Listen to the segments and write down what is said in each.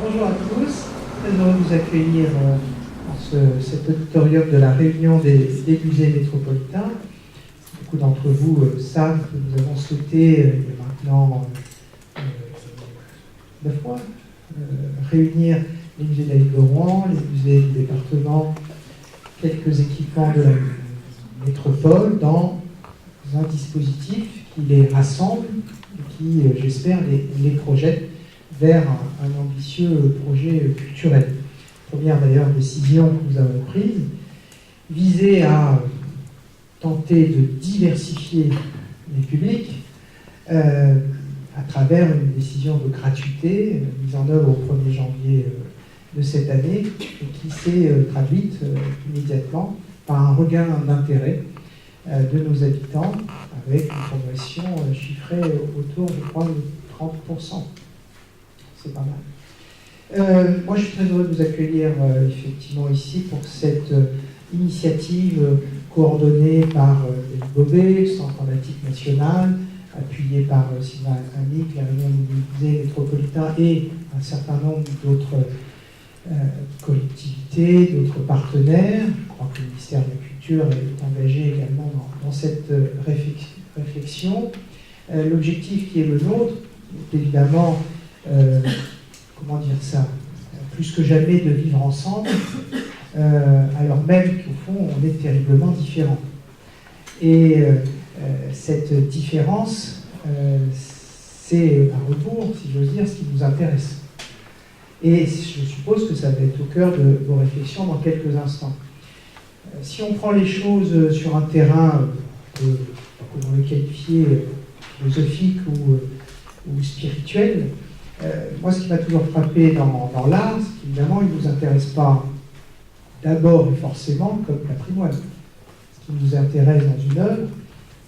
Bonjour à tous, très heureux de vous accueillir dans cet auditorium de la réunion des musées métropolitains. Beaucoup d'entre vous savent que nous avons souhaité, il y a maintenant 9 mois, réunir les musées de la ville de Rouen, les musées du département, quelques équipements de la métropole dans un dispositif qui les rassemble et qui, j'espère, les projette vers un ambitieux projet culturel. Première d'ailleurs décision que nous avons prise, visée à tenter de diversifier les publics à travers une décision de gratuité mise en œuvre au 1er janvier de cette année et qui s'est traduite immédiatement par un regain d'intérêt de nos habitants avec une progression chiffrée autour, je crois, de 30%. C'est pas mal. Moi, je suis très heureux de vous accueillir effectivement ici pour cette initiative coordonnée par David Bobet, le Centre dramatique national, appuyé par Sylvain Amic, la réunion des musées métropolitains et un certain nombre d'autres collectivités, d'autres partenaires. Je crois que le ministère de la Culture est engagé également dans cette réflexion. L'objectif qui est le nôtre est évidemment comment dire ça, plus que jamais de vivre ensemble, alors même qu'au fond, on est terriblement différents. Et cette différence, c'est à rebours, si j'ose dire, ce qui nous intéresse. Et je suppose que ça va être au cœur de vos réflexions dans quelques instants. Si on prend les choses sur un terrain, comment le qualifier, philosophique ou spirituel, moi, ce qui m'a toujours frappé dans l'art, c'est qu'évidemment, il ne nous intéresse pas d'abord et forcément comme patrimoine. Ce qui nous intéresse dans une œuvre,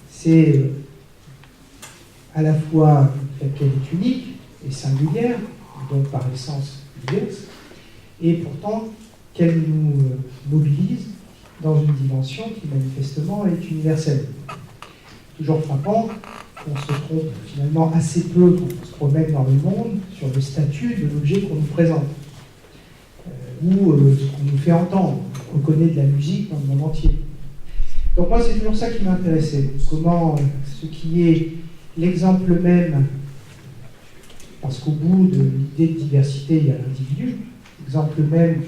c'est à la fois qu'elle est unique et singulière, donc par essence diverse, et pourtant qu'elle nous mobilise dans une dimension qui manifestement est universelle. Toujours frappant qu'on se trompe finalement assez peu quand on se promène dans le monde sur le statut de l'objet qu'on nous présente, ou ce qu'on nous fait entendre. On connaît de la musique dans le monde entier. Donc moi, c'est toujours ça qui m'intéressait. Comment ce qui est l'exemple même, parce qu'au bout de l'idée de diversité, il y a l'individu, l'exemple même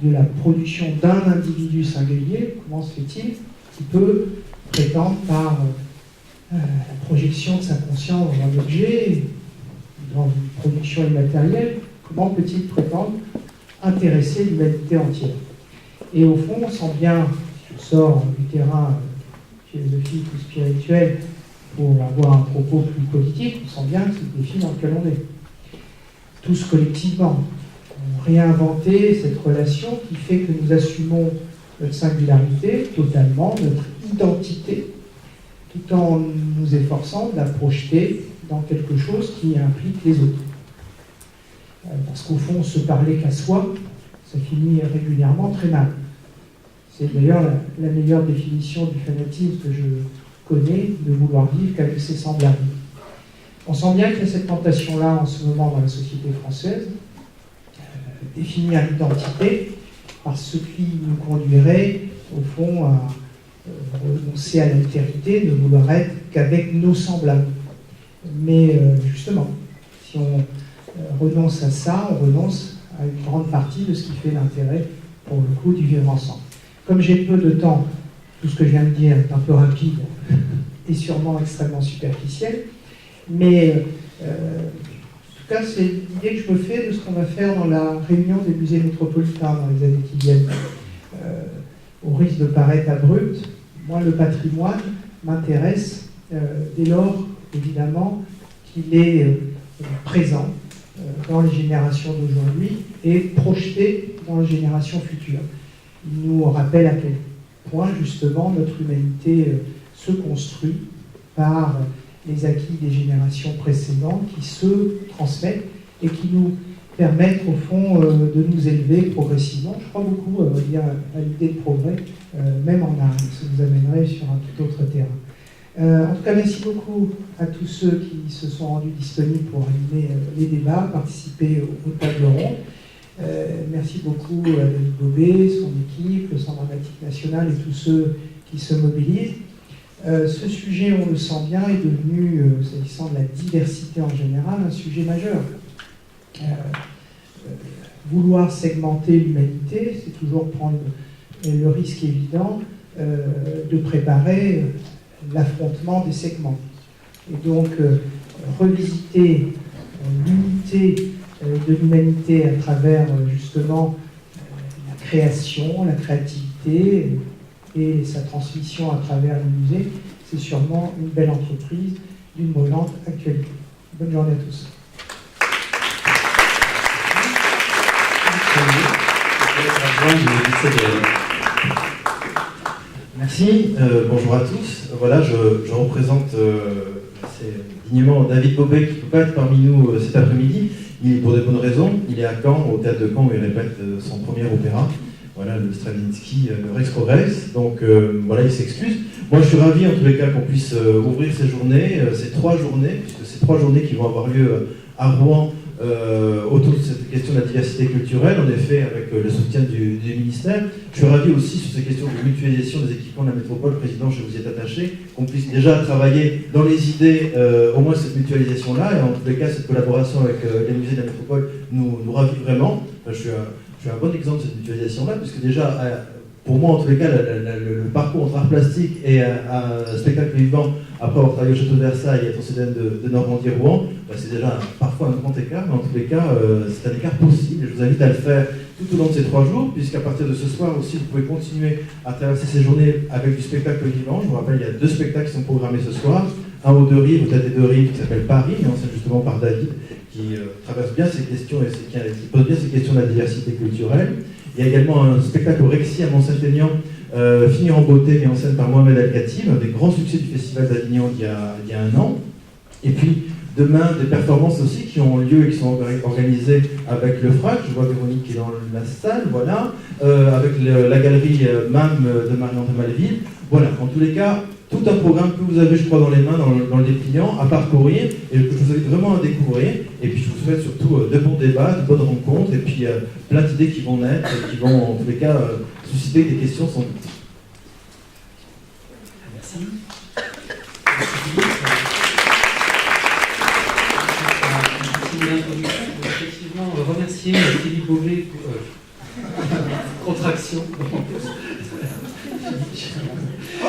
de la production d'un individu singulier, comment se fait-il qu'il peut prétendre par la projection de sa conscience dans un objet, dans une production immatérielle, comment peut-il prétendre intéresser l'humanité entière? Et au fond, on sent bien, je sors du terrain philosophique ou spirituel pour avoir un propos plus politique, on sent bien que c'est le défi dans lequel on est. Tous collectivement, réinventer cette relation qui fait que nous assumons notre singularité totalement, notre identité, tout en nous efforçant de la projeter dans quelque chose qui implique les autres. Parce qu'au fond, se parler qu'à soi, ça finit régulièrement très mal. C'est d'ailleurs la meilleure définition du fanatisme que je connais, de vouloir vivre qu'avec ses semblables. On sent bien qu'il y a cette tentation-là en ce moment dans la société française, définir l'identité par ce qui nous conduirait, au fond, à renoncer à l'altérité, ne vouloir être qu'avec nos semblables. Mais justement, si on renonce à ça, on renonce à une grande partie de ce qui fait l'intérêt, pour le coup, du vivre ensemble. Comme j'ai peu de temps, tout ce que je viens de dire est un peu rapide et sûrement extrêmement superficiel, mais en tout cas, c'est l'idée que je me fais de ce qu'on va faire dans la réunion des musées métropolitains dans les années qui viennent. Au risque de paraître abrupt, moi, le patrimoine m'intéresse dès lors, évidemment, qu'il est présent dans les générations d'aujourd'hui et projeté dans les générations futures. Il nous rappelle à quel point, justement, notre humanité se construit par les acquis des générations précédentes qui se transmettent et qui nous permettent, au fond, de nous élever progressivement. Je crois beaucoup à l'idée de progrès, même en art. Ça nous amènerait sur un tout autre terrain. En tout cas, merci beaucoup à tous ceux qui se sont rendus disponibles pour animer les débats, participer aux tables rondes. Merci beaucoup à David Bobet, son équipe, le Centre dramatique national et tous ceux qui se mobilisent. Ce sujet, on le sent bien, est devenu, s'agissant de la diversité en général, un sujet majeur. Vouloir segmenter l'humanité, c'est toujours prendre le risque évident de préparer l'affrontement des segments. Et donc, revisiter l'unité de l'humanité à travers justement la création, la créativité et sa transmission à travers les musées, c'est sûrement une belle entreprise d'une brûlante actualité. Bonne journée à tous. Merci, bonjour à tous. Voilà, je représente assez dignement David Bobet qui ne peut pas être parmi nous cet après-midi. Il est pour de bonnes raisons. Il est à Caen, au théâtre de Caen, où il répète son premier opéra. Voilà, le Stravinsky, le Rex Progress. Donc voilà, il s'excuse. Moi, je suis ravi en tous les cas qu'on puisse ouvrir ces journées, ces 3 journées, puisque c'est 3 journées qui vont avoir lieu à Rouen autour de cette question de la diversité culturelle, en effet, avec le soutien du ministère. Je suis ravi aussi sur ces questions de mutualisation des équipements de la métropole, Président, je vous y êtes attaché, qu'on puisse déjà travailler dans les idées, au moins cette mutualisation-là, et en tous les cas, cette collaboration avec les musées de la métropole nous ravit vraiment. Je suis un bon exemple de cette mutualisation-là, puisque déjà, pour moi, en tous les cas, le parcours entre art plastique et un spectacle vivant, après avoir travaillé au Château de Versailles et à Tonséden de Normandie-Rouen, c'est déjà parfois un grand écart, mais en tous les cas, c'est un écart possible. Et je vous invite à le faire tout au long de ces 3 jours, puisqu'à partir de ce soir aussi, vous pouvez continuer à traverser ces journées avec du spectacle vivant. Je vous rappelle, il y a 2 spectacles qui sont programmés ce soir. Un aux Deux-Rives, au Théâtre des Deux-Rives, qui s'appelle Paris, mais c'est justement par David, qui traverse bien ces questions et qui pose bien ces questions de la diversité culturelle. Il y a également un spectacle au Rexy à Mont-Saint-Aignan, Finir en beauté, mis en scène par Mohamed Al-Khatib, un des grands succès du Festival d'Avignon il y a 1 an. Et puis, demain, des performances aussi qui ont lieu et qui sont organisées avec le FRAC. Je vois Véronique qui est dans la salle, voilà. Avec la galerie MAM de Marion de Malville. Voilà, en tous les cas, tout un programme que vous avez, je crois, dans les mains, dans le dépliant, à parcourir, et que je vous invite vraiment à découvrir. Et puis, je vous souhaite surtout de bons débats, de bonnes rencontres, et puis plein d'idées qui vont naître, et qui vont, en tous les cas, susciter des questions sans doute. Merci. Effectivement, remercier Philippe Bobet pour contraction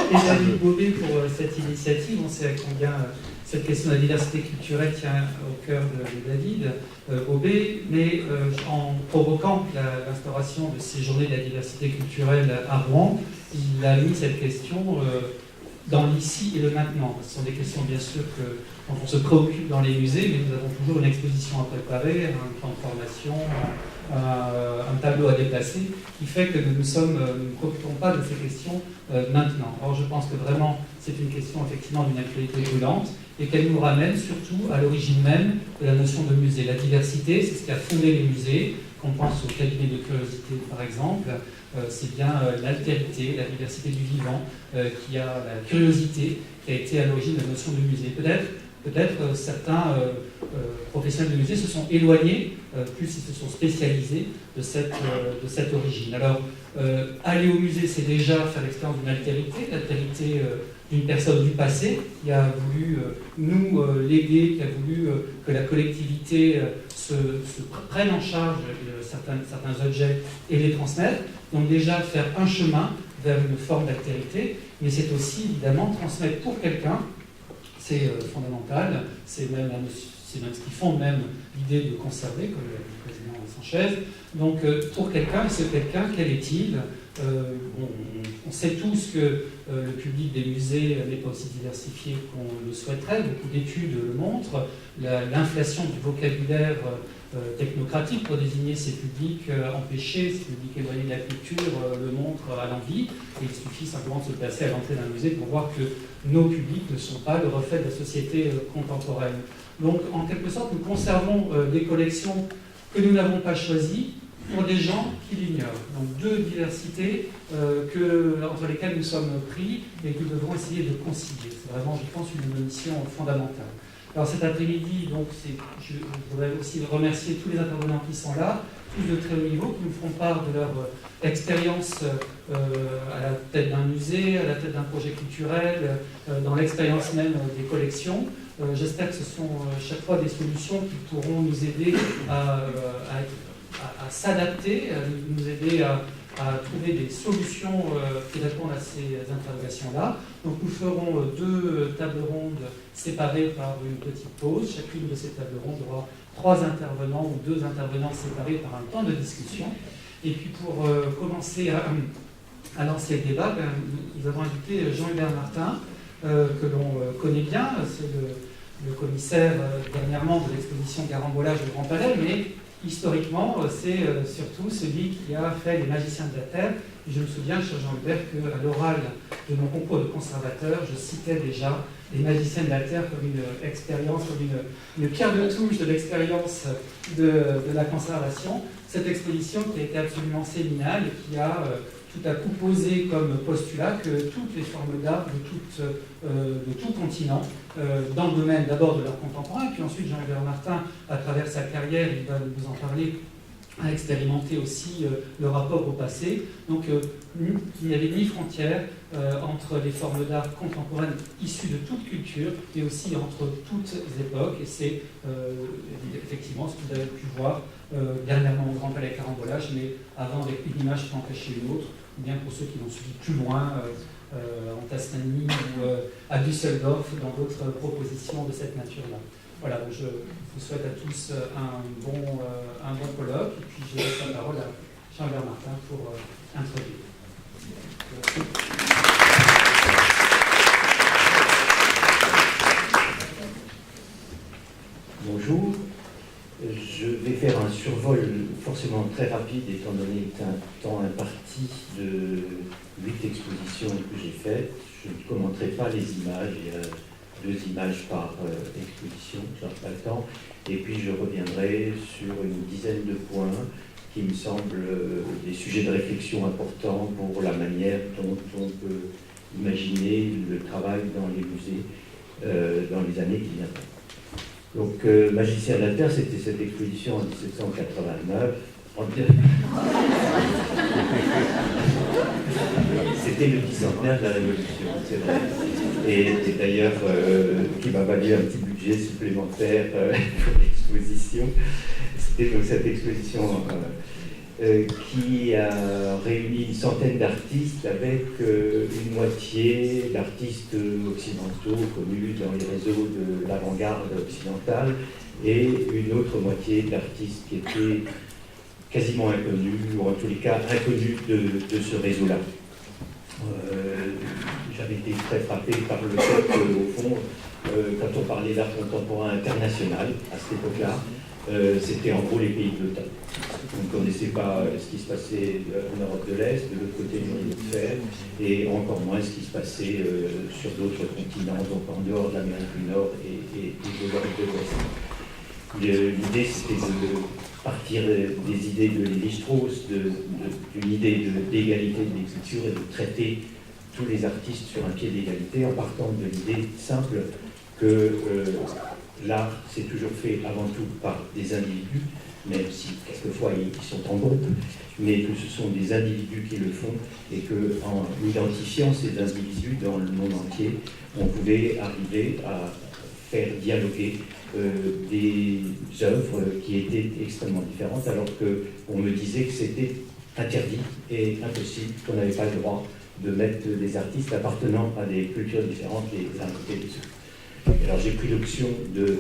et David Bobet pour cette initiative. On sait à combien cette question de la diversité culturelle tient au cœur de David Bobet, mais en provoquant l'instauration de ces journées de la diversité culturelle à Rouen, il a mis cette question dans l'ici et le maintenant. Ce sont des questions, bien sûr, dont on se préoccupe dans les musées, mais nous avons toujours une exposition à préparer, un plan de formation, un tableau à déplacer, qui fait que nous ne préoccupons pas de ces questions maintenant. Or, je pense que vraiment, c'est une question, effectivement, d'une actualité brûlante, et qu'elle nous ramène surtout à l'origine même de la notion de musée. La diversité, c'est ce qui a fondé les musées. Qu'on pense au cabinet de curiosité, par exemple, c'est bien l'altérité, la diversité du vivant, qui a la curiosité qui a été à l'origine de la notion de musée. Peut-être certains professionnels de musée se sont éloignés, plus ils se sont spécialisés de cette origine. Alors, aller au musée, c'est déjà faire l'expérience d'une l'altérité d'une personne du passé qui a voulu nous léguer, qui a voulu que la collectivité se prenne en charge certains objets et les transmettre. Donc déjà faire un chemin vers une forme d'altérité, mais c'est aussi évidemment transmettre pour quelqu'un, c'est fondamental, c'est même ce qui fonde même l'idée de conserver, comme l'a dit le président Sanchez. Donc pour quelqu'un, et ce quelqu'un, quel est-il ? On sait tous que le public des musées n'est pas aussi diversifié qu'on le souhaiterait. Beaucoup d'études le montrent. L'inflation du vocabulaire technocratique pour désigner ces publics empêchés, ces publics éloignés de la culture, le montre à l'envi. Il suffit simplement de se placer à l'entrée d'un musée pour voir que nos publics ne sont pas le reflet de la société contemporaine. Donc, en quelque sorte, nous conservons des collections que nous n'avons pas choisies, pour des gens qui l'ignorent. Donc deux diversités entre lesquelles nous sommes pris et que nous devrons essayer de concilier. C'est vraiment, je pense, une mission fondamentale. Alors cet après-midi, donc, je voudrais aussi remercier tous les intervenants qui sont là, tous de très haut niveau, qui nous feront part de leur expérience à la tête d'un musée, à la tête d'un projet culturel, dans l'expérience même des collections. J'espère que ce sont chaque fois des solutions qui pourront nous aider à s'adapter, à nous aider à trouver des solutions qui répondent à ces interrogations-là. Donc nous ferons deux tables rondes séparées par une petite pause. Chacune de ces tables rondes aura 3 intervenants ou 2 intervenants séparés par un temps de discussion. Et puis pour commencer à lancer le débat, nous avons invité Jean-Hubert Martin, que l'on connaît bien. C'est le commissaire dernièrement de l'exposition Carambolage au Grand Palais, mais historiquement, c'est surtout celui qui a fait Les Magiciens de la Terre. Et je me souviens, cher Jean-Hubert, qu'à l'oral de mon concours de conservateur, je citais déjà Les Magiciens de la Terre comme une expérience, comme une pierre de touche de l'expérience de la conservation. Cette exposition qui a été absolument séminale et qui a tout à coup posé comme postulat que toutes les formes d'art de tout continent, dans le domaine d'abord de l'art contemporain, puis ensuite Jean-Hubert Martin, à travers sa carrière, il va nous en parler, a expérimenté aussi le rapport au passé. Donc il n'y avait ni frontière entre les formes d'art contemporaines issues de toute culture, mais aussi entre toutes époques. Et c'est effectivement ce que vous avez pu voir dernièrement au Grand Palais Carambolage, mais avant avec une image qui empêchait une autre, ou bien pour ceux qui l'ont suivi plus loin, en Tasmanie ou à Düsseldorf, dans d'autres propositions de cette nature-là. Voilà, je vous souhaite à tous un bon colloque, et puis je laisse la parole à Jean-Hubert Martin pour introduire. Bonjour, je vais faire un survol forcément très rapide étant donné un temps imparti de 8 expositions que j'ai faites. Je ne commenterai pas les images, il y a 2 images par exposition, je n'aurai pas le temps. Et puis je reviendrai sur une dizaine de points qui me semblent des sujets de réflexion importants pour la manière dont on peut imaginer le travail dans les musées dans les années qui viendront. Donc, Magicien de la Terre, c'était cette exposition en 1789. C'était le bicentenaire de la Révolution, c'est vrai. Et d'ailleurs, qui m'a valu un petit budget supplémentaire pour l'exposition. C'était donc cette exposition qui a réuni une centaine d'artistes avec une moitié d'artistes occidentaux connus dans les réseaux de l'avant-garde occidentale et une autre moitié d'artistes qui étaient quasiment inconnus, ou en tous les cas inconnus de ce réseau-là. J'avais été très frappé par le fait qu'au fond, quand on parlait d'art contemporain international à cette époque-là, c'était en gros les pays de l'OTAN. On ne connaissait pas ce qui se passait en Europe de l'Est, de l'autre côté du rideau de fer, et encore moins ce qui se passait sur d'autres continents, donc en dehors de l'Amérique du Nord et de l'Europe de l'Ouest. L'idée, c'était de partir des idées de Lévi-Strauss, d'une idée d'égalité des cultures et de traiter tous les artistes sur un pied d'égalité en partant de l'idée simple que l'art, c'est toujours fait avant tout par des individus, même si quelquefois ils sont en groupe, mais que ce sont des individus qui le font et qu'en identifiant ces individus dans le monde entier, on pouvait arriver à faire dialoguer des œuvres qui étaient extrêmement différentes, alors qu'on me disait que c'était interdit et impossible, qu'on n'avait pas le droit de mettre des artistes appartenant à des cultures différentes les uns côté des autres. Alors j'ai pris l'option de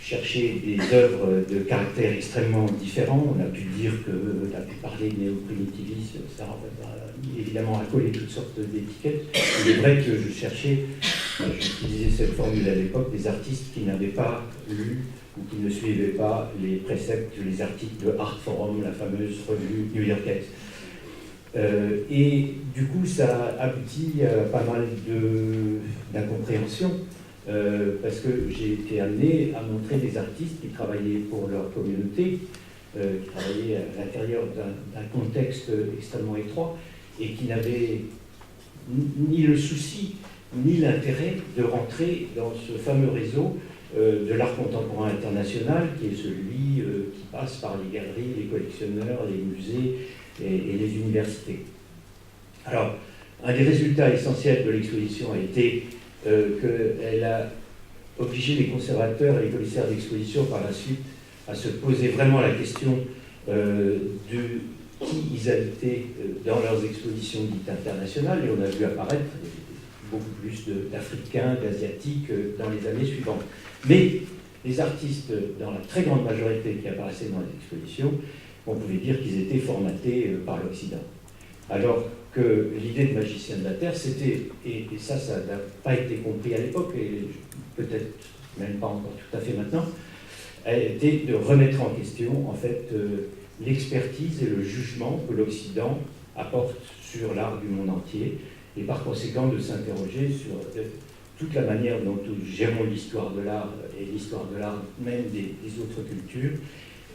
chercher des œuvres de caractère extrêmement différent. On a pu dire qu'on a pu parler de néo-primitivisme, ça a évidemment à coller toutes sortes d'étiquettes. Il est vrai que je cherchais, j'utilisais cette formule à l'époque, des artistes qui n'avaient pas lu ou qui ne suivaient pas les préceptes, les articles de Art Forum, la fameuse revue new-yorkaise. Et du coup, ça aboutit à pas mal d'incompréhension. Parce que j'ai été amené à montrer des artistes qui travaillaient pour leur communauté, qui travaillait à l'intérieur d'un contexte extrêmement étroit et qui n'avait ni le souci ni l'intérêt de rentrer dans ce fameux réseau de l'art contemporain international, qui est celui qui passe par les galeries, les collectionneurs, les musées et les universités. Alors, un des résultats essentiels de l'exposition a été qu'elle a obligé les conservateurs et les commissaires d'exposition par la suite à se poser vraiment la question de qui ils habitaient dans leurs expositions dites internationales, et on a vu apparaître beaucoup plus d'Africains, d'Asiatiques dans les années suivantes. Mais les artistes, dans la très grande majorité qui apparaissaient dans les expositions, on pouvait dire qu'ils étaient formatés par l'Occident. Alors que l'idée de magicien de la Terre, c'était, et ça n'a pas été compris à l'époque, et peut-être même pas encore tout à fait maintenant, était de remettre en question, en fait, l'expertise et le jugement que l'Occident apporte sur l'art du monde entier, et par conséquent de s'interroger sur toute la manière dont nous gérons l'histoire de l'art et l'histoire de l'art même des autres cultures,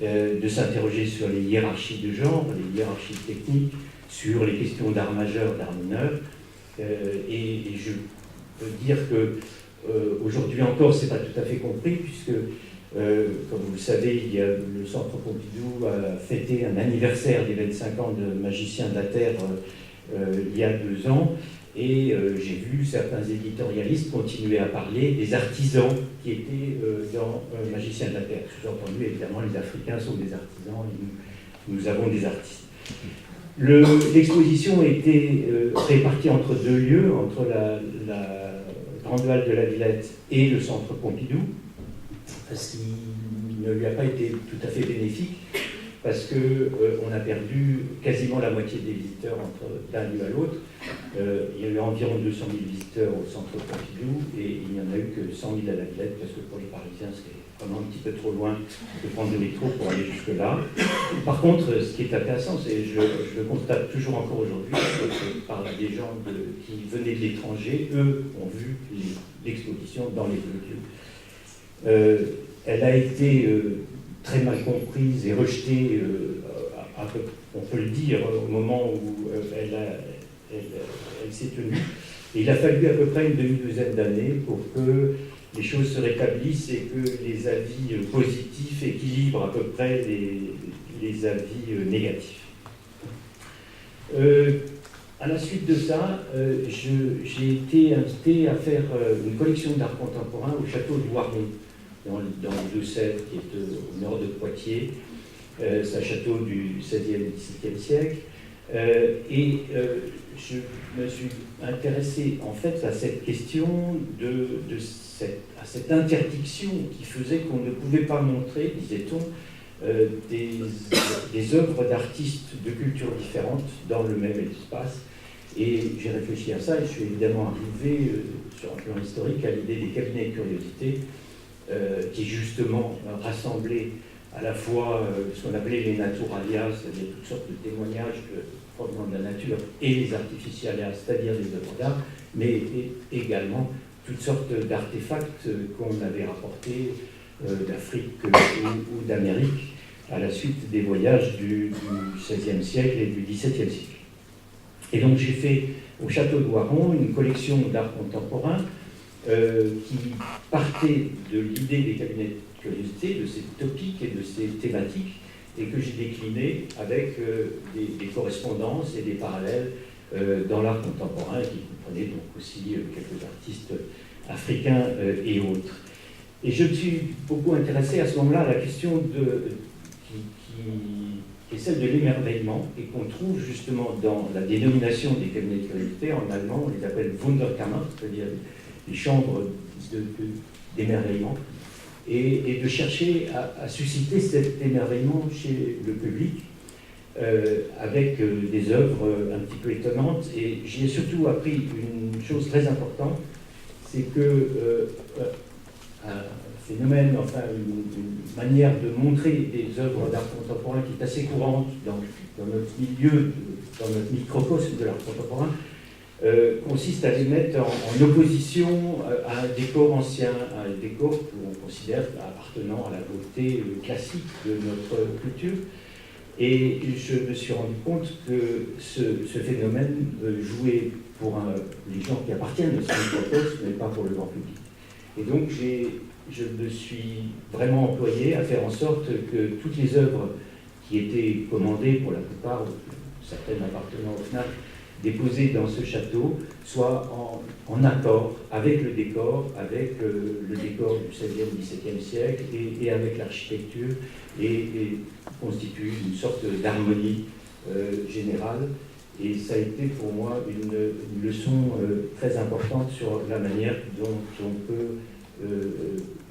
de s'interroger sur les hiérarchies de genre, les hiérarchies techniques, sur les questions d'art majeur, d'art mineur, et je peux dire que aujourd'hui encore, c'est pas tout à fait compris, puisque, comme vous le savez, il y a le Centre Pompidou a fêté un anniversaire des 25 ans de Magicien de la Terre il y a 2 ans, et j'ai vu certains éditorialistes continuer à parler des artisans qui étaient dans Magicien de la Terre. Sous-entendu, évidemment, les Africains sont des artisans, et nous avons des artistes. L'exposition était répartie entre 2 lieux, entre la Grande Halle de la Villette et le Centre Pompidou, ce qui ne lui a pas été tout à fait bénéfique, parce qu'on a perdu quasiment la moitié des visiteurs d'un lieu à l'autre. Il y a eu environ 200 000 visiteurs au Centre Pompidou, et il n'y en a eu que 100 000 à la Villette, parce que pour les Parisiens, c'est vraiment un petit peu trop loin de prendre le métro pour aller jusque-là. Par contre, ce qui est intéressant, c'est, je le constate toujours encore aujourd'hui, par des gens qui venaient de l'étranger, eux ont vu l'exposition dans les 2 lieux. Elle a été très mal comprise et rejetée, on peut le dire, au moment où elle s'est tenue. Et il a fallu à peu près une demi-douzaine d'années pour que les choses se rétablissent et que les avis positifs équilibrent à peu près les avis négatifs. À la suite de ça, j'ai été invité à faire une collection d'art contemporain au château de Voiron, dans le Deux-Sèvres, qui est au nord de Poitiers. C'est un château du XVIe et XVIIe siècle. Et je me suis intéressé en fait à cette question à cette interdiction qui faisait qu'on ne pouvait pas montrer, disait-on, des œuvres d'artistes de cultures différentes dans le même espace. Et j'ai réfléchi à ça et je suis évidemment arrivé, sur un plan historique, à l'idée des cabinets de curiosité qui justement rassemblaient à la fois ce qu'on appelait les naturalia, c'est-à-dire toutes sortes de témoignages provenant de la nature, et les artificialia, c'est-à-dire les œuvres d'art, mais également toutes sortes d'artefacts qu'on avait rapportés d'Afrique ou d'Amérique à la suite des voyages du XVIe siècle et du XVIIe siècle. Et donc j'ai fait au château de Voiron une collection d'art contemporain qui partait de l'idée des cabinets de curiosité, de ces topics et de ces thématiques, et que j'ai décliné avec des correspondances et des parallèles dans l'art contemporain, qui comprenaient donc aussi quelques artistes africains et autres. Et je me suis beaucoup intéressé à ce moment-là à la question qui est celle de l'émerveillement, et qu'on trouve justement dans la dénomination des cabinets de curiosité. En allemand, on les appelle Wunderkammer, c'est-à-dire les chambres d'émerveillement, et de chercher à susciter cet émerveillement chez le public avec des œuvres un petit peu étonnantes. Et j'y ai surtout appris une chose très importante, c'est que un phénomène, enfin une manière de montrer des œuvres d'art contemporain qui est assez courante dans notre milieu, dans notre microcosme de l'art contemporain, consiste à les mettre en opposition à un décor ancien, à un décor que l'on considère appartenant à la beauté classique de notre culture. Et je me suis rendu compte que ce phénomène jouait pour les gens qui appartiennent au Microcosme, mais pas pour le grand public. Et donc je me suis vraiment employé à faire en sorte que toutes les œuvres qui étaient commandées, pour la plupart, certaines appartenant au FNAC, déposées dans ce château, soient en accord avec le décor du XVIe, XVIIe siècle et avec l'architecture, et constituent une sorte d'harmonie générale. Et ça a été pour moi une leçon très importante sur la manière dont on peut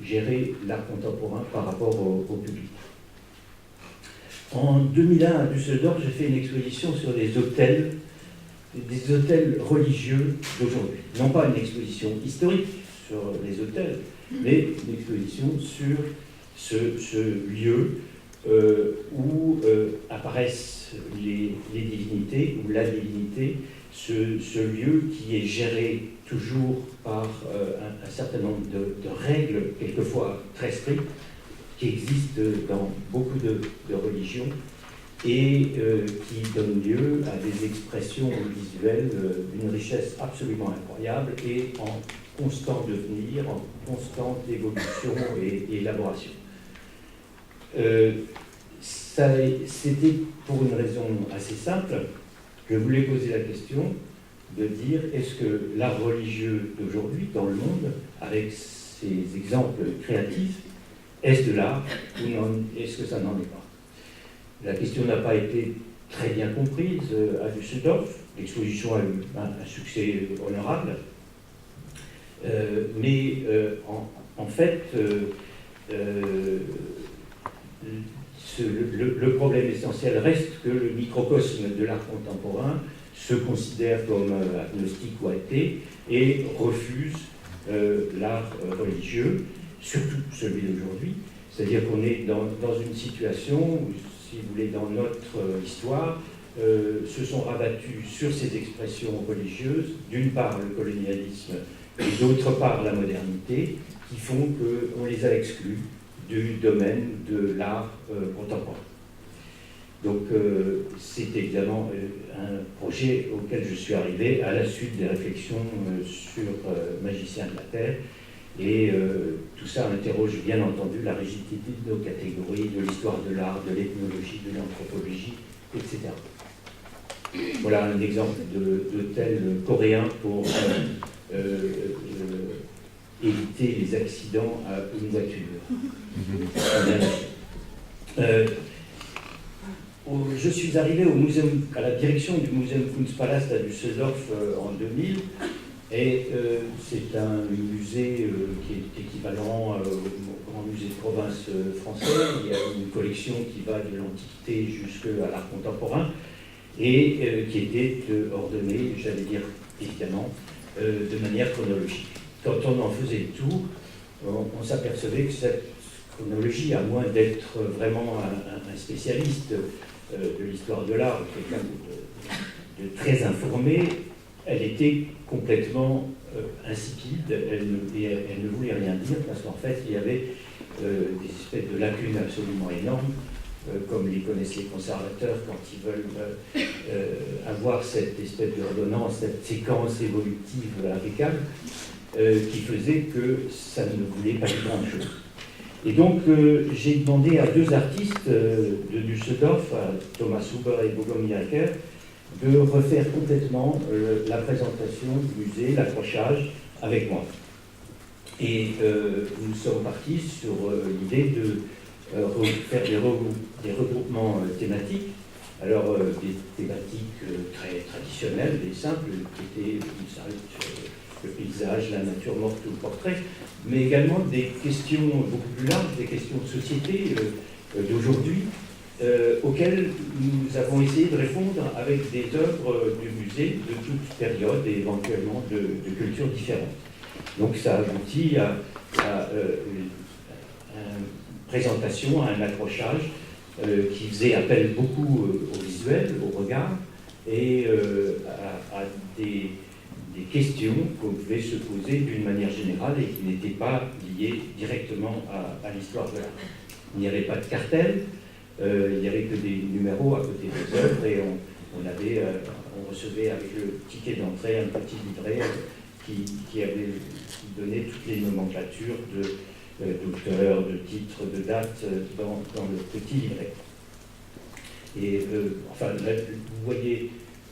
gérer l'art contemporain par rapport au public. En 2001, à Düsseldorf, j'ai fait une exposition sur des hôtels religieux d'aujourd'hui. Non pas une exposition historique sur les hôtels, mais une exposition sur ce lieu où apparaissent les divinités, ou la divinité, ce lieu qui est géré toujours par un certain nombre de règles, quelquefois très strictes, qui existent dans beaucoup de religions, et qui donne lieu à des expressions visuelles d'une richesse absolument incroyable et en constant devenir, en constante évolution et élaboration. C'était pour une raison assez simple. Je voulais poser la question de dire, est-ce que l'art religieux d'aujourd'hui dans le monde, avec ces exemples créatifs, est-ce de l'art ou est-ce que ça n'en est pas? La question n'a pas été très bien comprise à Düsseldorf. L'exposition a eu un succès honorable. Mais en fait, le problème essentiel reste que le microcosme de l'art contemporain se considère comme agnostique ou athée et refuse l'art religieux, surtout celui d'aujourd'hui. C'est-à-dire qu'on est dans une situation où, si vous voulez, dans notre histoire, se sont rabattus sur ces expressions religieuses, d'une part le colonialisme et d'autre part la modernité, qui font qu'on les a exclus du domaine de l'art contemporain. Donc c'est évidemment un projet auquel je suis arrivé à la suite des réflexions sur Magicien de la Terre, et tout ça interroge bien entendu la rigidité de nos catégories, de l'histoire de l'art, de l'ethnologie, de l'anthropologie, etc. Voilà un exemple d'hôtel coréen pour éviter les accidents à une voiture. Je suis arrivé à la direction du Museum Kunstpalast à Düsseldorf en 2000, et c'est un musée qui est équivalent au grand musée de province français. Il y a une collection qui va de l'Antiquité jusqu'à l'art contemporain, et qui était ordonnée, j'allais dire évidemment, de manière chronologique. Quand on en faisait le tour, on s'apercevait que cette chronologie, à moins d'être vraiment un spécialiste de l'histoire de l'art, quelqu'un de très informé, elle était complètement insipide, elle ne voulait rien dire, parce qu'en fait, il y avait des espèces de lacunes absolument énormes, comme les connaissent les conservateurs quand ils veulent avoir cette espèce d'ordonnance, cette séquence évolutive impeccable, qui faisait que ça ne voulait pas dire grand-chose. Et donc, j'ai demandé à deux artistes de Düsseldorf, à Thomas Huber et Bogom Jaeger, de refaire complètement la présentation du musée, l'accrochage, avec moi. Et nous sommes partis sur l'idée de faire des regroupements thématiques. Alors, des thématiques très traditionnelles, des simples, qui étaient le paysage, la nature morte ou le portrait, mais également des questions beaucoup plus larges, des questions de société d'aujourd'hui, auxquelles nous avons essayé de répondre avec des œuvres du musée de toute période et éventuellement de cultures différentes. Donc ça aboutit à une présentation, à un accrochage qui faisait appel beaucoup au visuel, au regard, et à des des questions qu'on pouvait se poser d'une manière générale et qui n'étaient pas liées directement à l'histoire de l'art. Il n'y avait pas de cartel, il n'y avait que des numéros à côté des œuvres et on recevait avec le ticket d'entrée un petit livret qui donnait toutes les nomenclatures d'auteurs, de titres, de dates dans le petit livret. Et enfin, là, vous voyez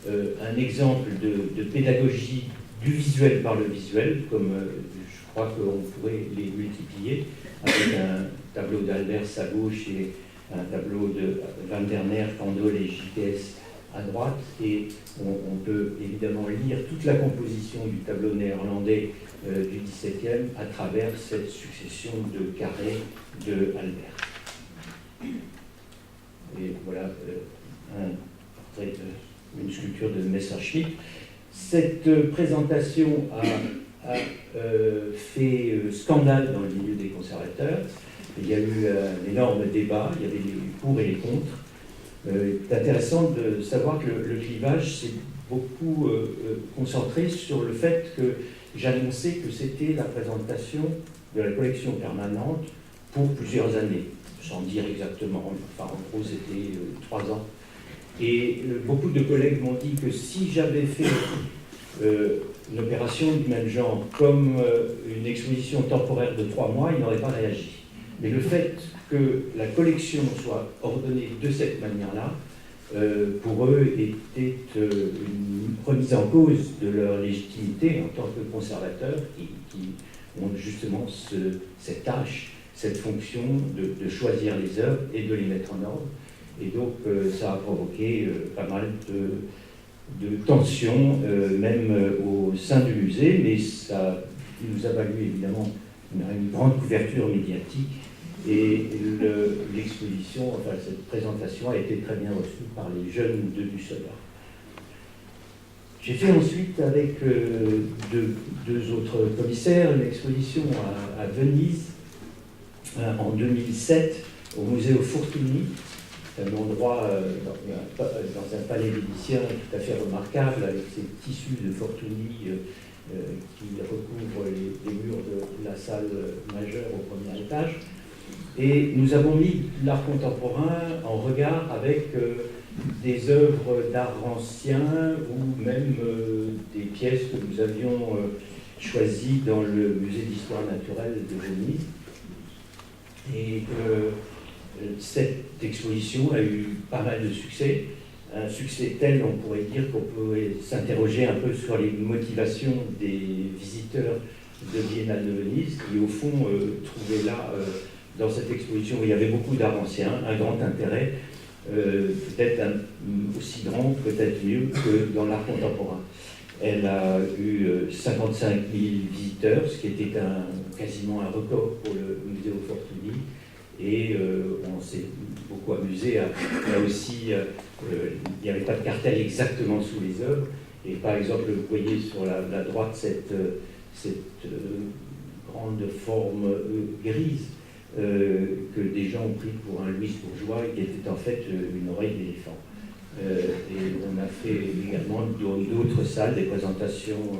un exemple de pédagogie du visuel par le visuel, comme je crois qu'on pourrait les multiplier, avec un tableau d'Albers à gauche et un tableau de Van der Neer, Candole et JPS à droite, et on peut évidemment lire toute la composition du tableau néerlandais du XVIIe à travers cette succession de carrés de Albert. Et voilà une sculpture de Messerschmitt. Cette présentation a fait scandale dans le milieu des conservateurs. Il y a eu un énorme débat, il y avait les pour et les contre. C'est intéressant de savoir que le clivage s'est beaucoup concentré sur le fait que j'annonçais que c'était la présentation de la collection permanente pour plusieurs années, sans dire exactement, enfin en gros c'était 3 ans. Et beaucoup de collègues m'ont dit que si j'avais fait une opération du même genre comme une exposition temporaire de 3 mois, ils n'auraient pas réagi. Mais le fait que la collection soit ordonnée de cette manière-là, pour eux, était une remise en cause de leur légitimité en tant que conservateurs qui ont justement cette tâche, cette fonction de choisir les œuvres et de les mettre en ordre. Et donc, ça a provoqué pas mal de tensions, même au sein du musée, mais ça nous a valu évidemment une grande couverture médiatique. Et l'exposition, enfin cette présentation a été très bien reçue par les jeunes de Düsseldorf. J'ai fait ensuite avec deux autres commissaires une exposition à Venise en 2007 au Museo Fortuny, un endroit dans un palais vénitien tout à fait remarquable avec ces tissus de Fortuny qui recouvrent les murs de la salle majeure au premier étage. Et nous avons mis l'art contemporain en regard avec des œuvres d'art ancien ou même des pièces que nous avions choisies dans le musée d'histoire naturelle de Venise. Et cette exposition a eu pas mal de succès, un succès tel, on pourrait dire, qu'on pourrait s'interroger un peu sur les motivations des visiteurs de Biennale de Venise, qui au fond trouvaient là, dans cette exposition où il y avait beaucoup d'art ancien, un grand intérêt, peut-être aussi grand, peut-être mieux que dans l'art contemporain. Elle a eu 55 000 visiteurs, ce qui était quasiment un record pour le Museo Fortuny. Et on s'est beaucoup amusé. Là aussi, il n'y avait pas de cartel exactement sous les œuvres. Et par exemple, vous voyez sur la droite cette grande forme grise que des gens ont pris pour un Louis bourgeois et qui était en fait une oreille d'éléphant. Et on a fait également dans d'autres salles des présentations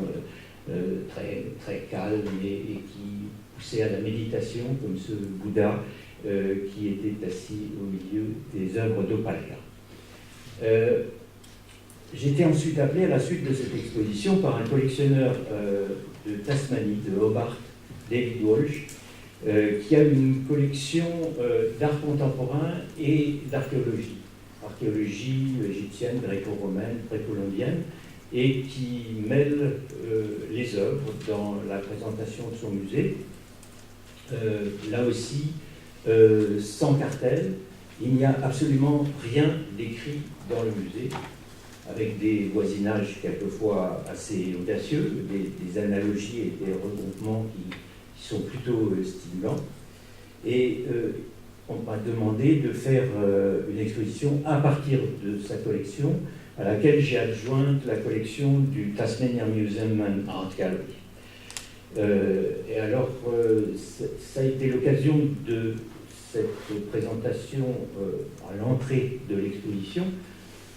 très, très calmes et qui poussaient à la méditation, comme ce Bouddha qui était assis au milieu des œuvres d'Opalka. J'ai été ensuite appelé à la suite de cette exposition par un collectionneur de Tasmanie, de Hobart, David Walsh, qui a une collection d'art contemporain et d'archéologie. Archéologie égyptienne, gréco-romaine, précolombienne, et qui mêle les œuvres dans la présentation de son musée. Là aussi, sans cartel, il n'y a absolument rien d'écrit dans le musée, avec des voisinages quelquefois assez audacieux, des analogies et des regroupements qui sont plutôt stimulants. Et on m'a demandé de faire une exposition à partir de sa collection, à laquelle j'ai adjoint la collection du Tasmanian Museum and Art Gallery. Et alors, ça a été l'occasion de cette présentation à l'entrée de l'exposition,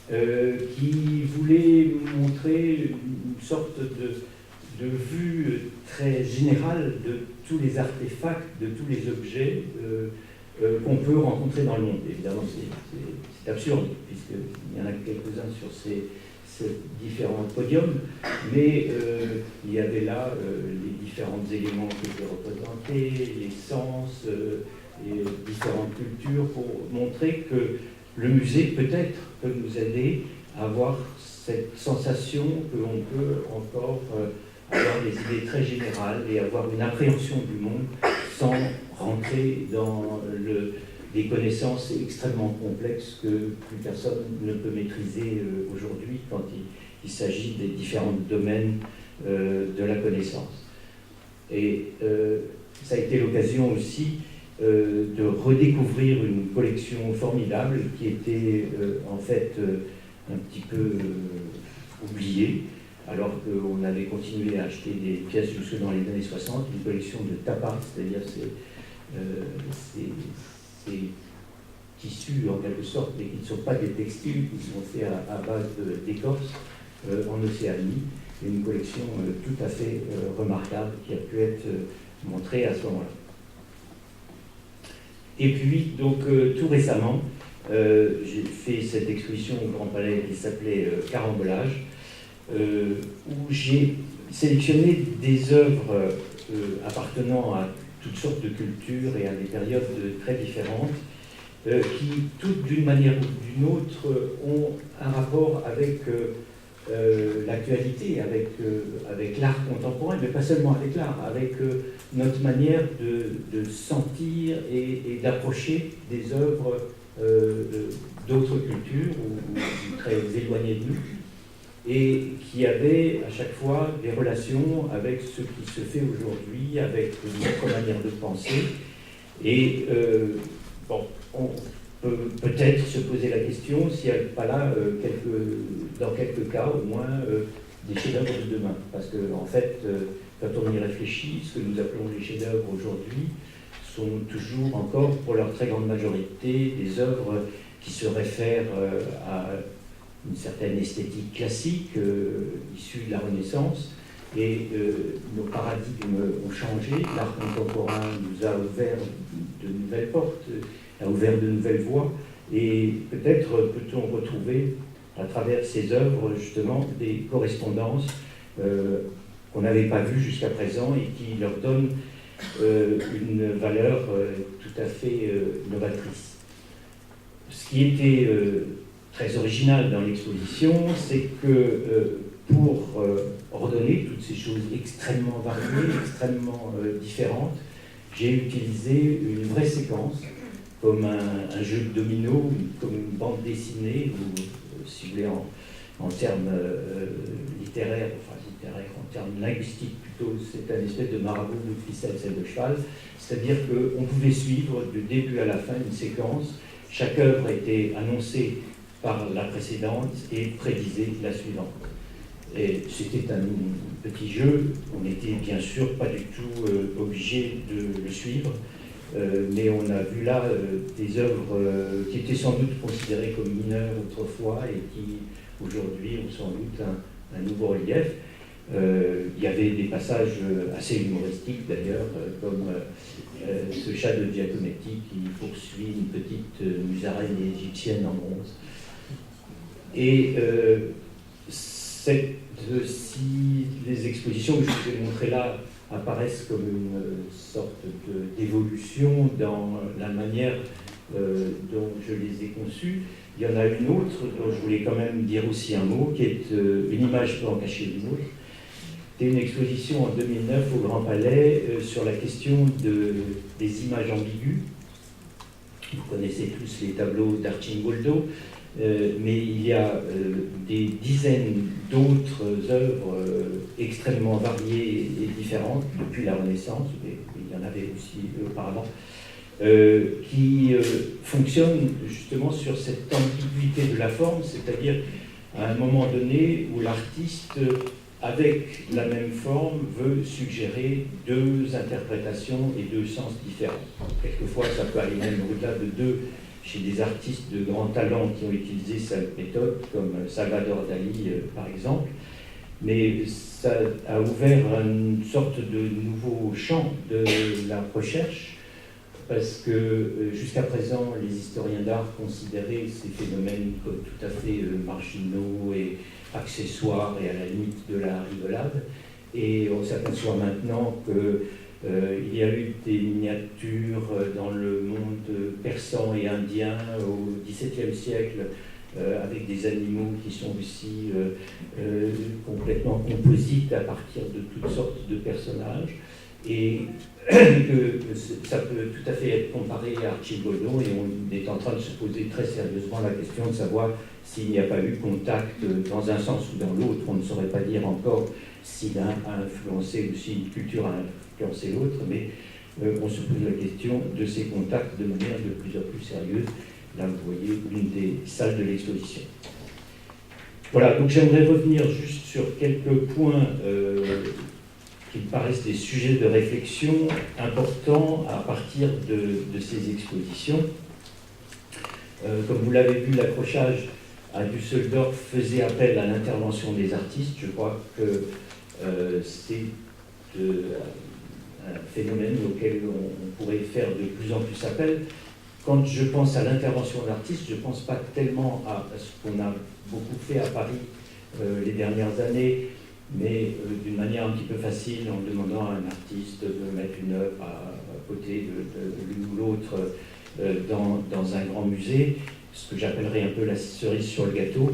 qui voulait montrer une sorte vue très générale de tous les artefacts, de tous les objets qu'on peut rencontrer dans le monde. Évidemment, c'est absurde, puisqu'il y en a quelques-uns sur ces différents podiums, mais il y avait là les différents éléments qui étaient représentés, les sens, les différentes cultures, pour montrer que le musée peut-être peut nous aider à avoir cette sensation que l'on peut encore avoir des idées très générales et avoir une appréhension du monde sans rentrer dans des connaissances extrêmement complexes que plus personne ne peut maîtriser aujourd'hui quand il s'agit des différents domaines de la connaissance. Et ça a été l'occasion aussi de redécouvrir une collection formidable qui était en fait un petit peu oubliée, alors qu'on avait continué à acheter des pièces jusque dans les années 60, une collection de tapas, c'est-à-dire ces tissus en quelque sorte, mais qui ne sont pas des textiles, qui sont faits à base d'écorce en Océanie, une collection tout à fait remarquable qui a pu être montrée à ce moment-là. Et puis, donc, tout récemment, j'ai fait cette exposition au Grand Palais qui s'appelait Carambolage, où j'ai sélectionné des œuvres appartenant à toutes sortes de cultures et à des périodes très différentes, qui, toutes d'une manière ou d'une autre, ont un rapport avec l'actualité, avec l'art contemporain, mais pas seulement avec l'art, avec notre manière de sentir et d'approcher des œuvres d'autres cultures ou très éloignées de nous, et qui avaient à chaque fois des relations avec ce qui se fait aujourd'hui, avec notre manière de penser. Et bon, on peut peut-être se poser la question s'il n'y a pas là, dans quelques cas au moins, des chefs-d'œuvre de demain. Parce que, en fait, quand on y réfléchit, ce que nous appelons les chefs-d'œuvre aujourd'hui sont toujours encore, pour leur très grande majorité, des œuvres qui se réfèrent à une certaine esthétique classique issue de la Renaissance, et nos paradigmes ont changé. L'art contemporain nous a ouvert de nouvelles portes, a ouvert de nouvelles voies, et peut-être peut-on retrouver à travers ces œuvres justement des correspondances qu'on n'avait pas vues jusqu'à présent et qui leur donnent une valeur tout à fait novatrice. Ce qui était très original dans l'exposition, c'est que pour ordonner toutes ces choses extrêmement variées, extrêmement différentes, j'ai utilisé une vraie séquence, comme un jeu de domino, comme une bande dessinée, ou si vous voulez en termes littéraires, en termes linguistiques plutôt, c'est un espèce de marabout de ficelle, celle de cheval, c'est-à-dire qu'on pouvait suivre du début à la fin une séquence, chaque œuvre était annoncée par la précédente et prédisait la suivante. Et c'était un petit jeu, on n'était bien sûr pas du tout obligé de le suivre, mais on a vu là des œuvres qui étaient sans doute considérées comme mineures autrefois et qui aujourd'hui ont sans doute un nouveau relief. Il y avait des passages assez humoristiques d'ailleurs, comme ce chat de Giacometti qui poursuit une petite musaraigne égyptienne en bronze. Et si les expositions que je vous ai montrées là apparaissent comme une sorte d'évolution dans la manière dont je les ai conçues, il y en a une autre dont je voulais quand même dire aussi un mot, qui est une image peut en cacher une autre. C'était une exposition en 2009 au Grand Palais sur la question des images ambiguës. Vous connaissez tous les tableaux d'Arcingoldo, mais il y a des dizaines d'autres œuvres extrêmement variées et différentes depuis la Renaissance, mais il y en avait aussi auparavant, qui fonctionnent justement sur cette ambiguïté de la forme, c'est-à-dire à un moment donné où l'artiste, avec la même forme, veut suggérer deux interprétations et deux sens différents. Quelquefois, ça peut aller même au-delà de deux chez des artistes de grand talent qui ont utilisé cette méthode, comme Salvador Dali par exemple. mais ça a ouvert une sorte de nouveau champ de la recherche, parce que jusqu'à présent, les historiens d'art considéraient ces phénomènes comme tout à fait marginaux et accessoires et à la limite de la rigolade. Et on s'aperçoit maintenant qu'il y a eu des miniatures dans le monde persan et indien au XVIIe siècle, avec des animaux qui sont aussi complètement composites à partir de toutes sortes de personnages. Et que ça peut tout à fait être comparé à Archibaldon, et on est en train de se poser très sérieusement la question de savoir s'il n'y a pas eu contact dans un sens ou dans l'autre. On ne saurait pas dire encore si l'un a influencé ou si une culture a influencé l'autre, mais on se pose la question de ces contacts de manière de plus en plus sérieuse. Là, vous voyez l'une des salles de l'exposition. Voilà, donc j'aimerais revenir juste sur quelques points qui me paraissent des sujets de réflexion importants à partir de ces expositions. Comme vous l'avez vu, l'accrochage à Düsseldorf faisait appel à l'intervention des artistes. Je crois que c'est un phénomène auquel on pourrait faire de plus en plus appel. Quand je pense à l'intervention d'artistes, je ne pense pas tellement à ce qu'on a beaucoup fait à Paris les dernières années, mais d'une manière un petit peu facile, en demandant à un artiste de mettre une œuvre à côté de l'une ou l'autre dans un grand musée, ce que j'appellerais un peu la cerise sur le gâteau,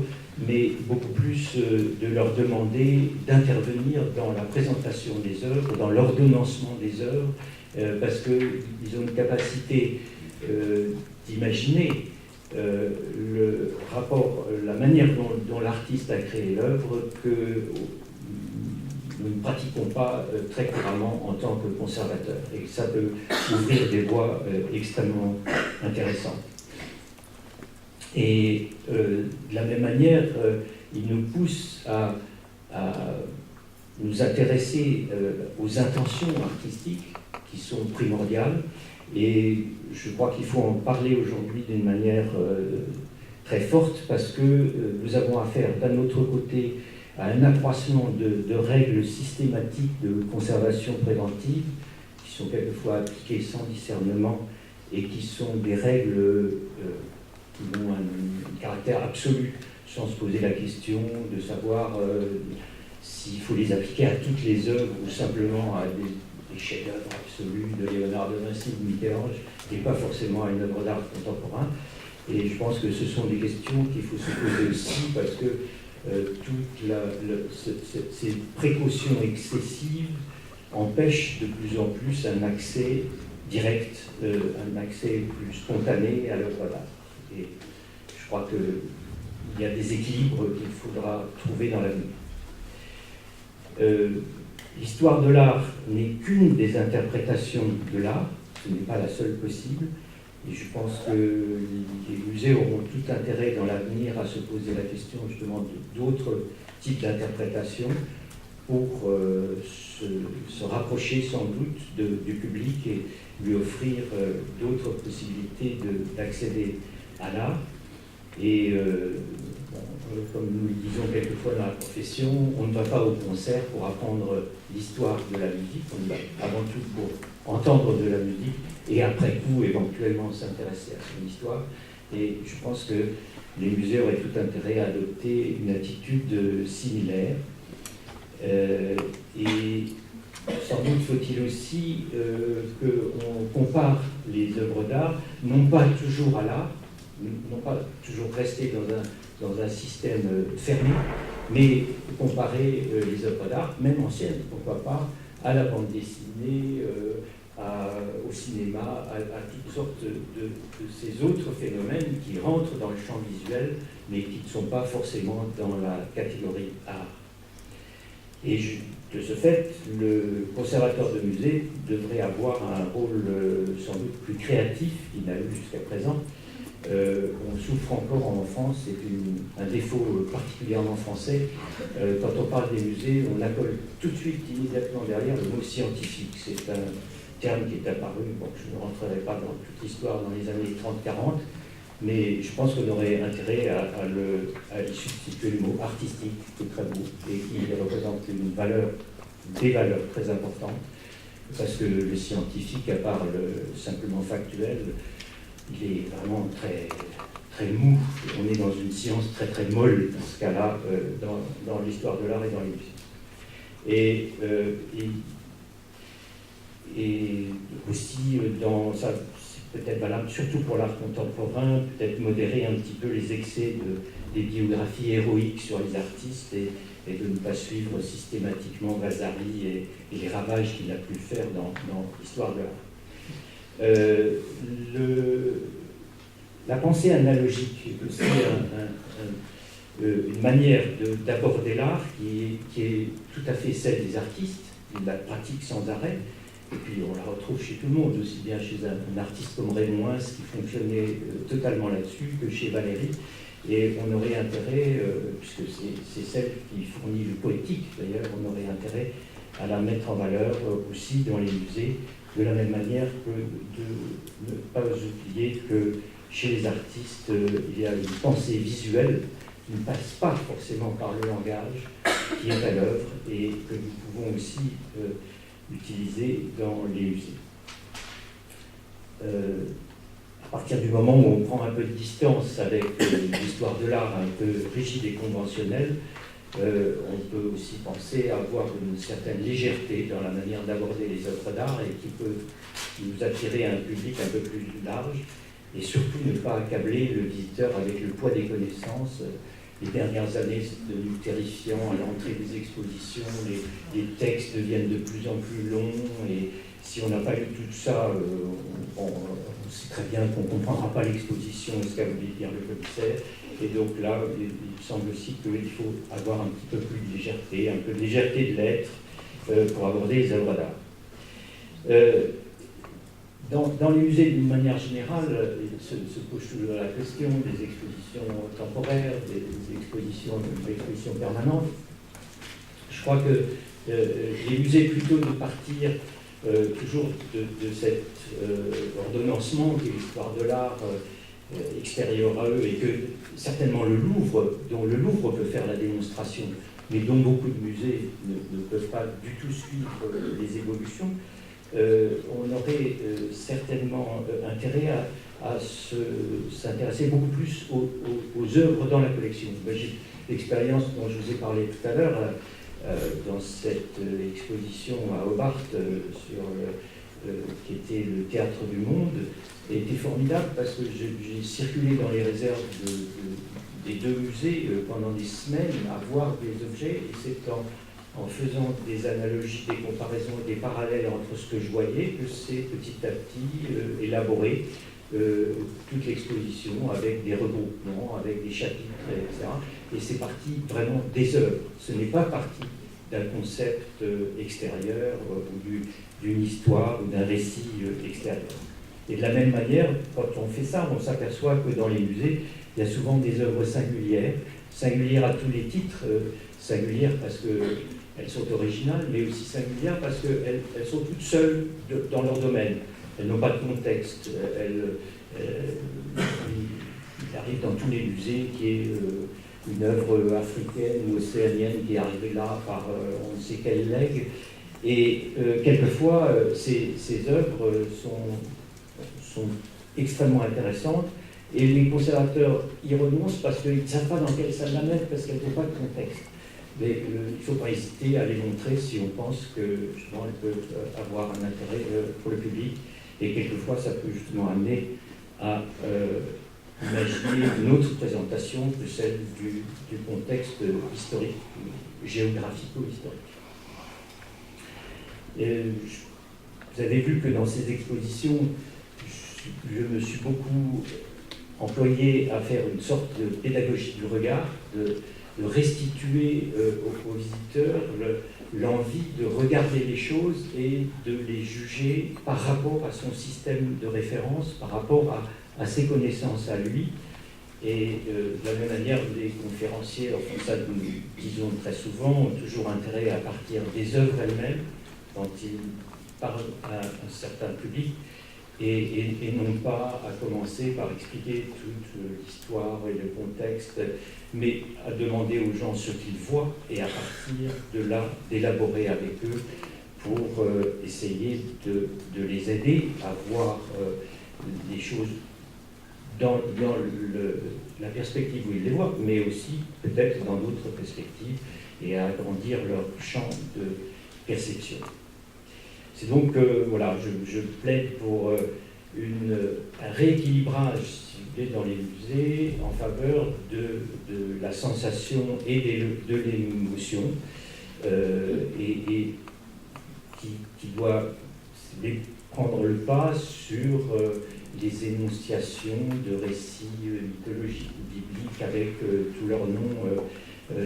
mais beaucoup plus de leur demander d'intervenir dans la présentation des œuvres, dans l'ordonnancement des œuvres, parce qu'ils ont une capacité d'imaginer le rapport, la manière dont l'artiste a créé l'œuvre que nous ne pratiquons pas très couramment en tant que conservateurs. Et ça peut ouvrir des voies extrêmement intéressantes. Et de la même manière, il nous pousse à nous intéresser aux intentions artistiques qui sont primordiales. Et je crois qu'il faut en parler aujourd'hui d'une manière très forte, parce que nous avons affaire d'un autre côté à un accroissement de règles systématiques de conservation préventive, qui sont quelquefois appliquées sans discernement et qui sont des règles qui ont un caractère absolu, sans se poser la question de savoir s'il faut les appliquer à toutes les œuvres ou simplement à des chefs-d'œuvre absolus de Léonard de Vinci ou de Michel-Ange, et pas forcément à une œuvre d'art contemporain. Et je pense que ce sont des questions qu'il faut se poser aussi, parce que ces précautions excessives empêchent de plus en plus un accès direct, un accès plus spontané à l'œuvre d'art. Et je crois qu'il y a des équilibres qu'il faudra trouver dans l'avenir. L'histoire de l'art n'est qu'une des interprétations de l'art, ce n'est pas la seule possible, et je pense que les musées auront tout intérêt dans l'avenir à se poser la question justement d'autres types d'interprétations pour se rapprocher sans doute du public et lui offrir d'autres possibilités d'accéder à l'art. Et comme nous le disons quelquefois dans la profession, on ne va pas au concert pour apprendre l'histoire de la musique, on y va avant tout pour entendre de la musique et après coup éventuellement s'intéresser à son histoire. Et je pense que les musées auraient tout intérêt à adopter une attitude similaire. Et sans doute faut-il aussi qu'on compare les œuvres d'art, non pas toujours à l'art, non pas toujours rester dans un système fermé, mais comparer les œuvres d'art, même anciennes, pourquoi pas, à la bande dessinée, au cinéma, à toutes sortes de ces autres phénomènes qui rentrent dans le champ visuel, mais qui ne sont pas forcément dans la catégorie art. Et de ce fait, le conservateur de musée devrait avoir un rôle sans doute plus créatif qu'il n'a eu jusqu'à présent. On souffre encore en France, c'est un défaut particulièrement français. Quand on parle des musées, on accole tout de suite, immédiatement derrière, le mot scientifique. C'est un terme qui est apparu, bon, je ne rentrerai pas dans toute l'histoire dans les années 30-40, mais je pense qu'on aurait intérêt à y substituer le mot artistique, qui est très beau, et qui représente des valeurs très importantes, parce que le scientifique, à part le simplement factuel, il est vraiment très, très mou. On est dans une science très très molle, dans ce cas-là, dans l'histoire de l'art et dans les musées. Et aussi, ça, c'est peut-être valable surtout pour l'art contemporain, peut-être modérer un petit peu les excès des biographies héroïques sur les artistes et de ne pas suivre systématiquement Vasari et les ravages qu'il a pu faire dans l'histoire de l'art. La pensée analogique est aussi une manière d'aborder l'art qui est tout à fait celle des artistes, ils la pratiquent sans arrêt, et puis on la retrouve chez tout le monde, aussi bien chez un artiste comme Raymond Ins qui fonctionnait totalement là-dessus, que chez Valéry, et on aurait intérêt, puisque c'est celle qui fournit le poétique d'ailleurs, on aurait intérêt à la mettre en valeur aussi dans les musées, de la même manière que de ne pas oublier que chez les artistes, il y a une pensée visuelle qui ne passe pas forcément par le langage, qui est à l'œuvre et que nous pouvons aussi utiliser dans les musées. À partir du moment où on prend un peu de distance avec l'histoire de l'art un peu rigide et conventionnelle, on peut aussi penser à avoir une certaine légèreté dans la manière d'aborder les œuvres d'art et qui peut nous attirer un public un peu plus large et surtout ne pas accabler le visiteur avec le poids des connaissances. Les dernières années, c'est devenu terrifiant à l'entrée des expositions, les textes deviennent de plus en plus longs et si on n'a pas lu tout ça, on sait très bien qu'on ne comprendra pas l'exposition et ce qu'a voulu dire le commissaire. Et donc là, il semble aussi qu'il faut avoir un petit peu plus de légèreté, un peu de légèreté de l'être pour aborder les œuvres d'art. Dans les musées, d'une manière générale, il se pose toujours la question des expositions temporaires, des expositions permanentes. Je crois que les musées, plutôt de partir toujours de cet ordonnancement qui est l'histoire de l'art extérieur à eux, et que certainement le Louvre, dont le Louvre peut faire la démonstration, mais dont beaucoup de musées ne peuvent pas du tout suivre les évolutions, on aurait certainement intérêt à s'intéresser beaucoup plus aux œuvres dans la collection. L'expérience dont je vous ai parlé tout à l'heure, dans cette exposition à Hobart, qui était le Théâtre du Monde, était formidable parce que j'ai circulé dans les réserves des deux musées pendant des semaines à voir des objets, et c'est en faisant des analogies, des comparaisons et des parallèles entre ce que je voyais que c'est petit à petit élaboré toute l'exposition avec des regroupements, avec des chapitres, etc. Et c'est parti vraiment des œuvres. Ce n'est pas parti d'un concept extérieur ou d'une histoire ou d'un récit extérieur. Et de la même manière, quand on fait ça, on s'aperçoit que dans les musées, il y a souvent des œuvres singulières à tous les titres, singulières parce qu'elles sont originales, mais aussi singulières parce qu'elles sont toutes seules dans leur domaine. Elles n'ont pas de contexte. Il arrive dans tous les musées qu'il y ait une œuvre africaine ou océanienne qui est arrivée là par on ne sait quel legs. Et quelquefois, ces œuvres sont extrêmement intéressantes et les conservateurs y renoncent parce qu'ils ne savent pas dans quelle salle la mettre parce qu'elles n'ont pas de contexte. Mais il ne faut pas hésiter à les montrer si on pense que justement elles peuvent avoir un intérêt pour le public et quelquefois ça peut justement amener à imaginer une autre présentation que celle du contexte historique, géographico-historique. Vous avez vu que dans ces expositions, je me suis beaucoup employé à faire une sorte de pédagogie du regard, de restituer aux visiteurs l'envie de regarder les choses et de les juger par rapport à son système de référence, par rapport à ses connaissances à lui. Et de la même manière, les conférenciers, enfin ça nous disons très souvent, ont toujours intérêt à partir des œuvres elles-mêmes, quand ils parlent à un certain public, et non pas à commencer par expliquer toute l'histoire et le contexte, mais à demander aux gens ce qu'ils voient et à partir de là d'élaborer avec eux pour essayer de les aider à voir les choses dans la perspective où ils les voient, mais aussi peut-être dans d'autres perspectives et à agrandir leur champ de perception. C'est donc, voilà, je plaide pour un rééquilibrage, si vous voulez, dans les musées en faveur de la sensation et de l'émotion, et qui doit prendre le pas sur les énonciations de récits mythologiques ou bibliques avec tous leurs noms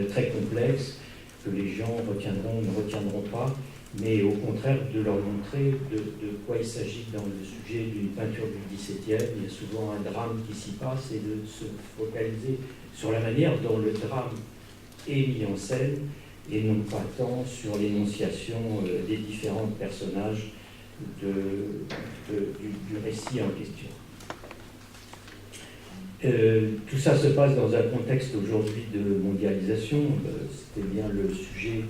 très complexes que les gens retiendront ou ne retiendront pas, mais au contraire de leur montrer de quoi il s'agit dans le sujet d'une peinture du XVIIe. Il y a souvent un drame qui s'y passe et de se focaliser sur la manière dont le drame est mis en scène et non pas tant sur l'énonciation des différents personnages du récit en question. Tout ça se passe dans un contexte aujourd'hui de mondialisation. C'était bien le sujet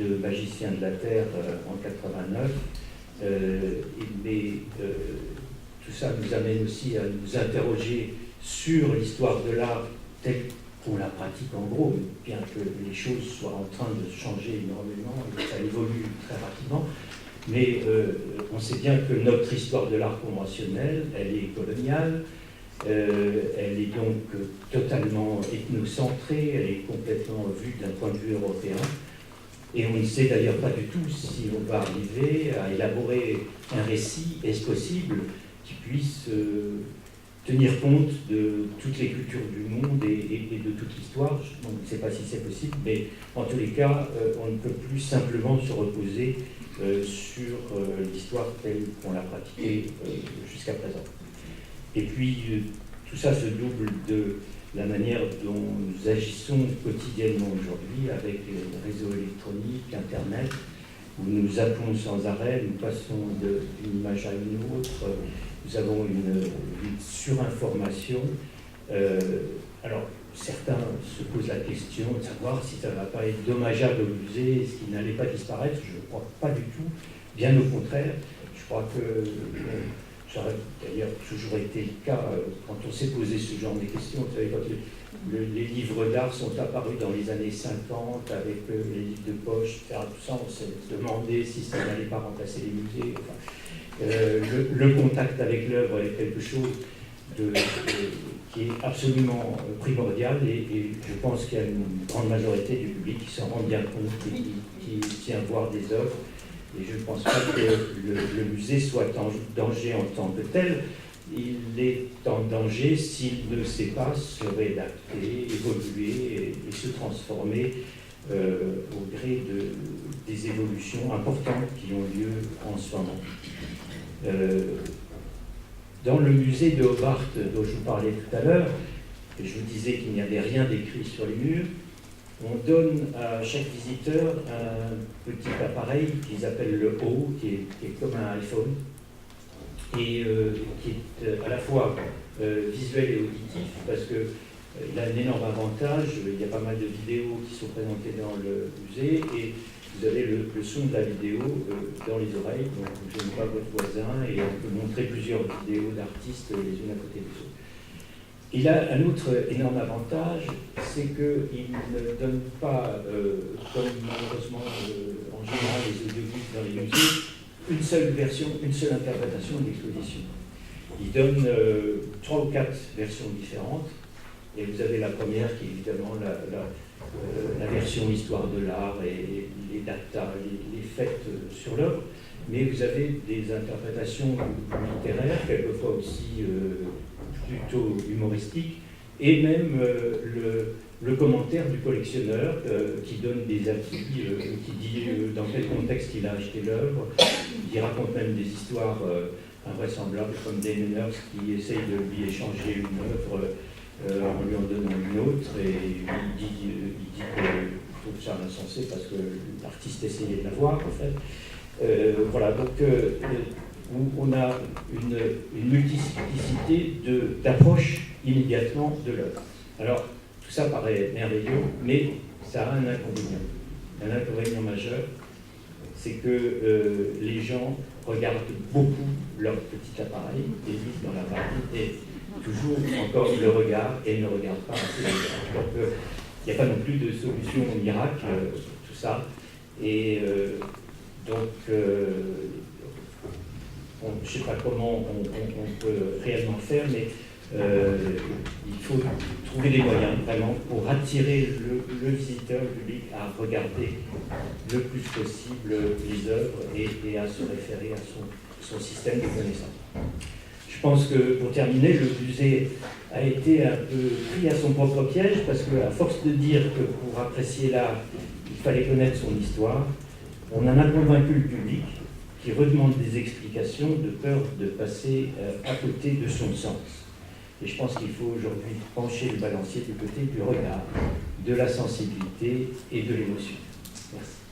de Magicien de la Terre en 89. Mais tout ça nous amène aussi à nous interroger sur l'histoire de l'art telle qu'on la pratique en gros, bien que les choses soient en train de changer énormément, et ça évolue très rapidement. Mais on sait bien que notre histoire de l'art conventionnel, elle est coloniale, elle est donc totalement ethnocentrée, elle est complètement vue d'un point de vue européen. Et on ne sait d'ailleurs pas du tout si on va arriver à élaborer un récit, est-ce possible, qui puisse tenir compte de toutes les cultures du monde et de toute l'histoire. On ne sait pas si c'est possible, mais en tous les cas, on ne peut plus simplement se reposer sur l'histoire telle qu'on l'a pratiquée jusqu'à présent. Et puis, tout ça se double de la manière dont nous agissons quotidiennement aujourd'hui avec les réseaux électroniques, Internet, où nous appelons sans arrêt, nous passons d'une image à une autre, nous avons une surinformation. Alors, certains se posent la question de savoir si ça ne va pas être dommageable au musée, est-ce qu'il n'allait pas disparaître. Je ne crois pas du tout, bien au contraire. Je crois que ça a d'ailleurs toujours été le cas quand on s'est posé ce genre de questions. Vous savez, quand les livres d'art sont apparus dans les années 50 avec les livres de poche, etc., tout ça, on s'est demandé si ça n'allait pas remplacer les musées. Enfin, le contact avec l'œuvre est quelque chose qui est absolument primordial et je pense qu'il y a une grande majorité du public qui s'en rend bien compte et qui tient voir des œuvres. Et je ne pense pas que le musée soit en danger en tant que tel. Il est en danger s'il ne sait pas se réadapter, évoluer et se transformer au gré des évolutions importantes qui ont lieu en ce moment. Dans le musée de Hobart dont je vous parlais tout à l'heure, et je vous disais qu'il n'y avait rien d'écrit sur les murs, on donne à chaque visiteur un petit appareil qu'ils appellent le O, qui est comme un iPhone, et qui est à la fois visuel et auditif, parce qu'il a un énorme avantage. Il y a pas mal de vidéos qui sont présentées dans le musée, et vous avez le son de la vidéo dans les oreilles, donc vous n'êtes pas votre voisin, et on peut montrer plusieurs vidéos d'artistes les unes à côté des autres. Il a un autre énorme avantage, c'est qu'il ne donne pas, comme malheureusement en général les audiobooks dans les musées, une seule version, une seule interprétation de l'exposition. Il donne 3 ou 4 versions différentes, et vous avez la première qui est évidemment la version histoire de l'art et les datas, les faits sur l'œuvre, mais vous avez des interprétations littéraires, quelquefois aussi plutôt humoristique, et même le commentaire du collectionneur qui donne des avis, qui dit dans quel contexte il a acheté l'œuvre, qui raconte même des histoires invraisemblables, comme Damon Hirst qui essaye de lui échanger une œuvre en lui en donnant une autre, et il dit qu'il trouve ça insensé parce que l'artiste essayait de la voir, en fait. Voilà, donc où on a une multiplicité d'approches immédiatement de l'œuvre. Alors, tout ça paraît merveilleux, mais ça a un inconvénient. Un inconvénient majeur, c'est que les gens regardent beaucoup leur petit appareil, et lisent dans l'appareil, et toujours encore le regard, et ne regardent pas assez le regard. Donc, il n'y a pas non plus de solution miracle, tout ça. Et donc, je ne sais pas comment on peut réellement faire, mais il faut trouver des moyens vraiment pour attirer le visiteur, le public, à regarder le plus possible les œuvres et à se référer à son système de connaissances. Je pense que, pour terminer, le musée a été un peu pris à son propre piège, parce qu'à force de dire que pour apprécier l'art, il fallait connaître son histoire, on en a convaincu le public qui redemande des explications de peur de passer à côté de son sens. Et je pense qu'il faut aujourd'hui pencher le balancier du côté du regard, de la sensibilité et de l'émotion. Merci.